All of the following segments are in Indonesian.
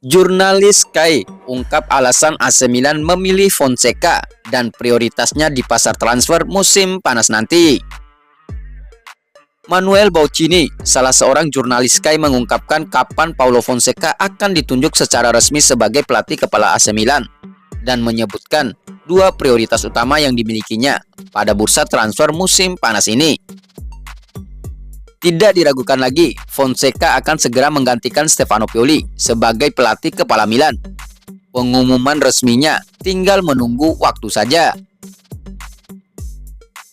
Jurnalis Sky ungkap alasan AC Milan memilih Fonseca dan prioritasnya di pasar transfer musim panas nanti. Manuel Baucini, salah seorang jurnalis Sky, mengungkapkan kapan Paulo Fonseca akan ditunjuk secara resmi sebagai pelatih kepala AC Milan dan menyebutkan dua prioritas utama yang dimilikinya pada bursa transfer musim panas ini. Tidak diragukan lagi, Fonseca akan segera menggantikan Stefano Pioli sebagai pelatih kepala Milan. Pengumuman resminya tinggal menunggu waktu saja.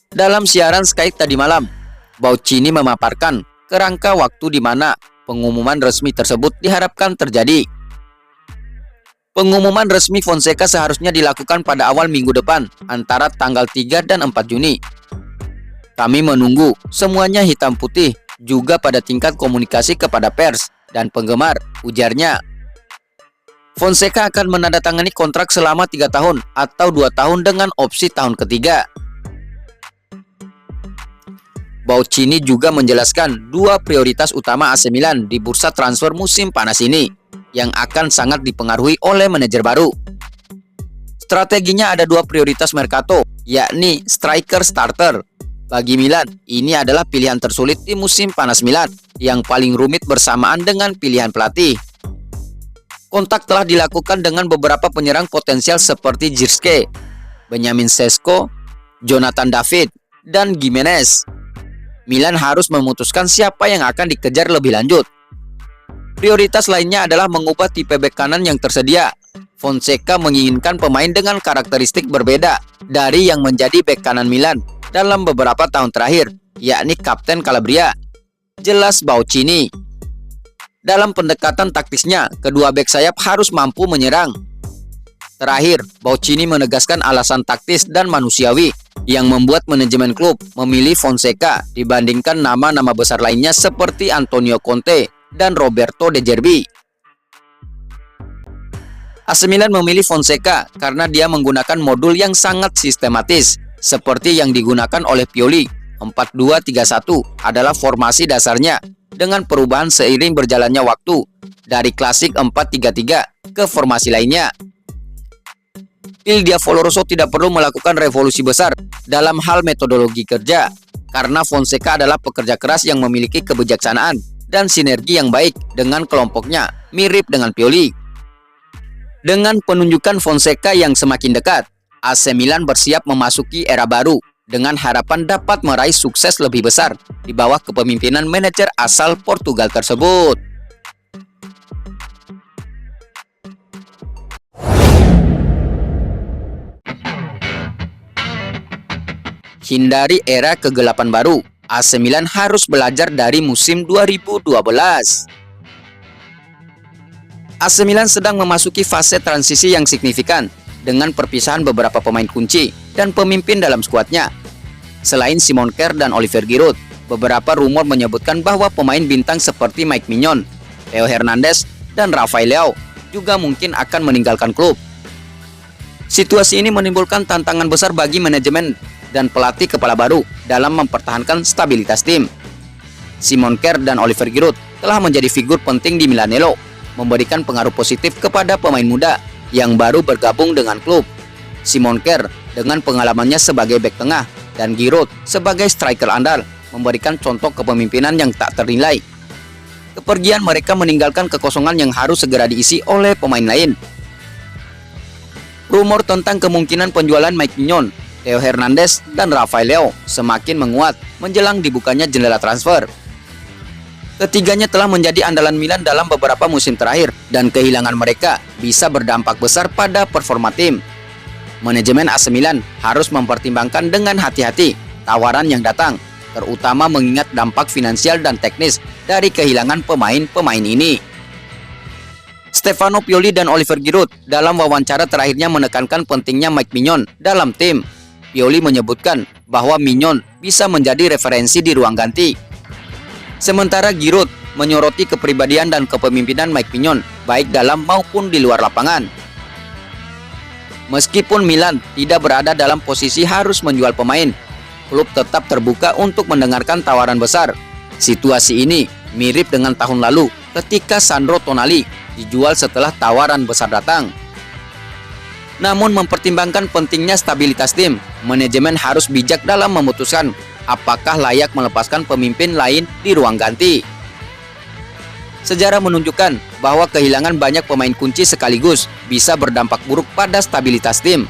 Dalam siaran Sky tadi malam, Baucini memaparkan kerangka waktu di mana pengumuman resmi tersebut diharapkan terjadi. Pengumuman resmi Fonseca seharusnya dilakukan pada awal minggu depan, antara tanggal 3 dan 4 Juni. Kami menunggu semuanya hitam putih, juga pada tingkat komunikasi kepada pers dan penggemar, ujarnya. Fonseca akan menandatangani kontrak selama 3 tahun atau 2 tahun dengan opsi tahun ketiga. Baucini juga menjelaskan dua prioritas utama AC Milan di bursa transfer musim panas ini, yang akan sangat dipengaruhi oleh manajer baru. Strateginya ada dua prioritas mercato, yakni striker starter. Bagi Milan, ini adalah pilihan tersulit di musim panas Milan, yang paling rumit bersamaan dengan pilihan pelatih. Kontak telah dilakukan dengan beberapa penyerang potensial seperti Zirkzee, Benjamin Sesko, Jonathan David, dan Gimenez. Milan harus memutuskan siapa yang akan dikejar lebih lanjut. Prioritas lainnya adalah mengubah tipe bek kanan yang tersedia. Fonseca menginginkan pemain dengan karakteristik berbeda dari yang menjadi bek kanan Milan dalam beberapa tahun terakhir, yakni Kapten Calabria, jelas Baucini. Dalam pendekatan taktisnya, kedua bek sayap harus mampu menyerang. Terakhir, Baucini menegaskan alasan taktis dan manusiawi yang membuat manajemen klub memilih Fonseca dibandingkan nama-nama besar lainnya seperti Antonio Conte dan Roberto De Zerbi. AC Milan memilih Fonseca karena dia menggunakan modul yang sangat sistematis, seperti yang digunakan oleh Pioli. 4-2-3-1 adalah formasi dasarnya dengan perubahan seiring berjalannya waktu dari klasik 4-3-3 ke formasi lainnya. Il Diavolo tidak perlu melakukan revolusi besar dalam hal metodologi kerja, karena Fonseca adalah pekerja keras yang memiliki kebijaksanaan dan sinergi yang baik dengan kelompoknya, mirip dengan Pioli. Dengan penunjukan Fonseca yang semakin dekat, AC Milan bersiap memasuki era baru dengan harapan dapat meraih sukses lebih besar di bawah kepemimpinan manajer asal Portugal tersebut. Hindari era kegelapan baru. AC Milan harus belajar dari musim 2012. AC Milan sedang memasuki fase transisi yang signifikan dengan perpisahan beberapa pemain kunci dan pemimpin dalam skuadnya. Selain Simon Kjær dan Oliver Giroud, beberapa rumor menyebutkan bahwa pemain bintang seperti Mike Maignan, Theo Hernandez, dan Rafael Leao juga mungkin akan meninggalkan klub. Situasi ini menimbulkan tantangan besar bagi manajemen dan pelatih kepala baru dalam mempertahankan stabilitas tim. Simon Kjær dan Oliver Giroud telah menjadi figur penting di Milanello, memberikan pengaruh positif kepada pemain muda yang baru bergabung dengan klub. Simon Kjær dengan pengalamannya sebagai bek tengah dan Giroud sebagai striker andal memberikan contoh kepemimpinan yang tak ternilai. Kepergian mereka meninggalkan kekosongan yang harus segera diisi oleh pemain lain. Rumor tentang kemungkinan penjualan Mike Maignan, Theo Hernandez, dan Rafael Leao semakin menguat menjelang dibukanya jendela transfer. Ketiganya telah menjadi andalan Milan dalam beberapa musim terakhir dan kehilangan mereka bisa berdampak besar pada performa tim. Manajemen AC Milan harus mempertimbangkan dengan hati-hati tawaran yang datang, terutama mengingat dampak finansial dan teknis dari kehilangan pemain-pemain ini. Stefano Pioli dan Oliver Giroud dalam wawancara terakhirnya menekankan pentingnya Mike Maignan dalam tim. Pioli menyebutkan bahwa Maignan bisa menjadi referensi di ruang ganti. Sementara Giroud menyoroti kepribadian dan kepemimpinan Mike Maignan baik dalam maupun di luar lapangan. Meskipun Milan tidak berada dalam posisi harus menjual pemain, klub tetap terbuka untuk mendengarkan tawaran besar. Situasi ini mirip dengan tahun lalu ketika Sandro Tonali dijual setelah tawaran besar datang. Namun mempertimbangkan pentingnya stabilitas tim, manajemen harus bijak dalam memutuskan apakah layak melepaskan pemimpin lain di ruang ganti. Sejarah menunjukkan bahwa kehilangan banyak pemain kunci sekaligus bisa berdampak buruk pada stabilitas tim.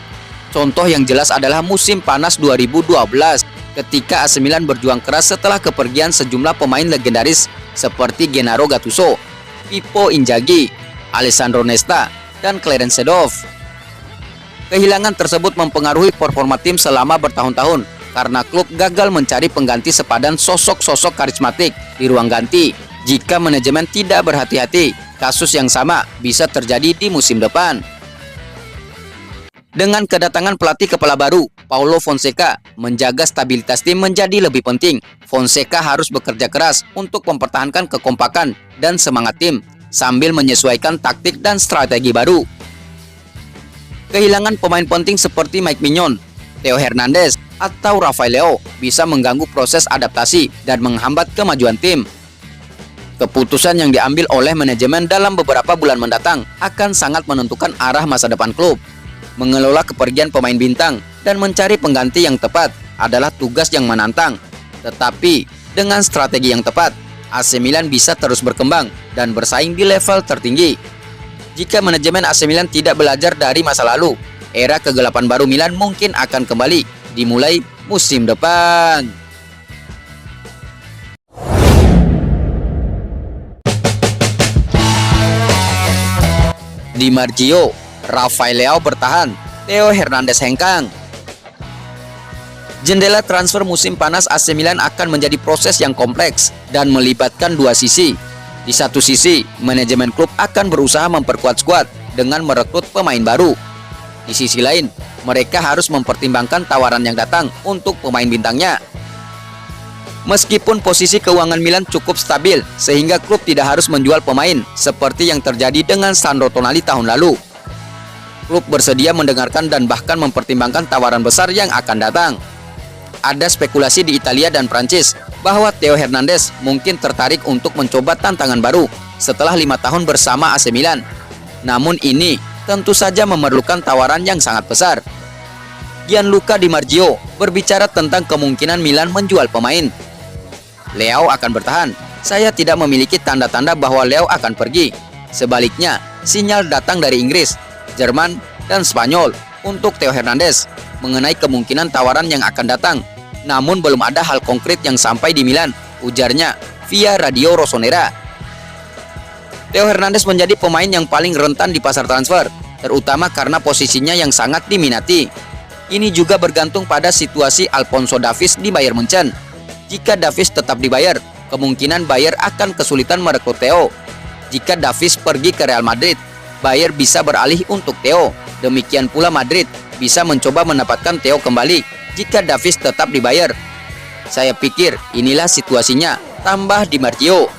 Contoh yang jelas adalah musim panas 2012 ketika AC Milan berjuang keras setelah kepergian sejumlah pemain legendaris seperti Gennaro Gattuso, Pippo Inzaghi, Alessandro Nesta, dan Clarence Seedorf. Kehilangan tersebut mempengaruhi performa tim selama bertahun-tahun karena klub gagal mencari pengganti sepadan sosok-sosok karismatik di ruang ganti. Jika manajemen tidak berhati-hati, kasus yang sama bisa terjadi di musim depan. Dengan kedatangan pelatih kepala baru, Paulo Fonseca, menjaga stabilitas tim menjadi lebih penting. Fonseca harus bekerja keras untuk mempertahankan kekompakan dan semangat tim, sambil menyesuaikan taktik dan strategi baru. Kehilangan pemain penting seperti Mike Mignon, Theo Hernandez, atau Rafael Leao bisa mengganggu proses adaptasi dan menghambat kemajuan tim. Keputusan yang diambil oleh manajemen dalam beberapa bulan mendatang akan sangat menentukan arah masa depan klub. Mengelola kepergian pemain bintang dan mencari pengganti yang tepat adalah tugas yang menantang. Tetapi dengan strategi yang tepat, AC Milan bisa terus berkembang dan bersaing di level tertinggi. Jika manajemen AC Milan tidak belajar dari masa lalu, era kegelapan baru Milan mungkin akan kembali dimulai musim depan. Di Margio, Rafael Leao bertahan, Theo Hernandez hengkang. Jendela transfer musim panas AC Milan akan menjadi proses yang kompleks dan melibatkan dua sisi. Di satu sisi, manajemen klub akan berusaha memperkuat skuad dengan merekrut pemain baru. Di sisi lain, mereka harus mempertimbangkan tawaran yang datang untuk pemain bintangnya. Meskipun posisi keuangan Milan cukup stabil sehingga klub tidak harus menjual pemain seperti yang terjadi dengan Sandro Tonali tahun lalu. Klub bersedia mendengarkan dan bahkan mempertimbangkan tawaran besar yang akan datang. Ada spekulasi di Italia dan Prancis bahwa Theo Hernandez mungkin tertarik untuk mencoba tantangan baru setelah 5 tahun bersama AC Milan. Namun ini tentu saja memerlukan tawaran yang sangat besar. Gianluca Di Marzio berbicara tentang kemungkinan Milan menjual pemain. Leao akan bertahan. Saya tidak memiliki tanda-tanda bahwa Leao akan pergi. Sebaliknya, sinyal datang dari Inggris, Jerman, dan Spanyol untuk Theo Hernandez mengenai kemungkinan tawaran yang akan datang. Namun belum ada hal konkret yang sampai di Milan, ujarnya via Radio Rossonera. Theo Hernandez menjadi pemain yang paling rentan di pasar transfer, terutama karena posisinya yang sangat diminati. Ini juga bergantung pada situasi Alphonso Davies di Bayern Munchen. Jika Davies tetap dibayar, kemungkinan Bayern akan kesulitan merekrut Theo. Jika Davies pergi ke Real Madrid, Bayern bisa beralih untuk Theo. Demikian pula Madrid bisa mencoba mendapatkan Theo kembali jika Davies tetap dibayar. Saya pikir inilah situasinya, tambah Di Marzio.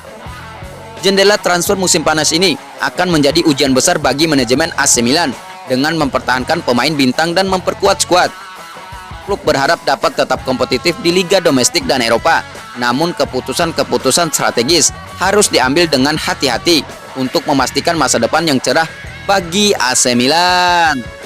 Jendela transfer musim panas ini akan menjadi ujian besar bagi manajemen AC Milan dengan mempertahankan pemain bintang dan memperkuat skuad. Klub berharap dapat tetap kompetitif di liga domestik dan Eropa. Namun keputusan-keputusan strategis harus diambil dengan hati-hati untuk memastikan masa depan yang cerah bagi AC Milan.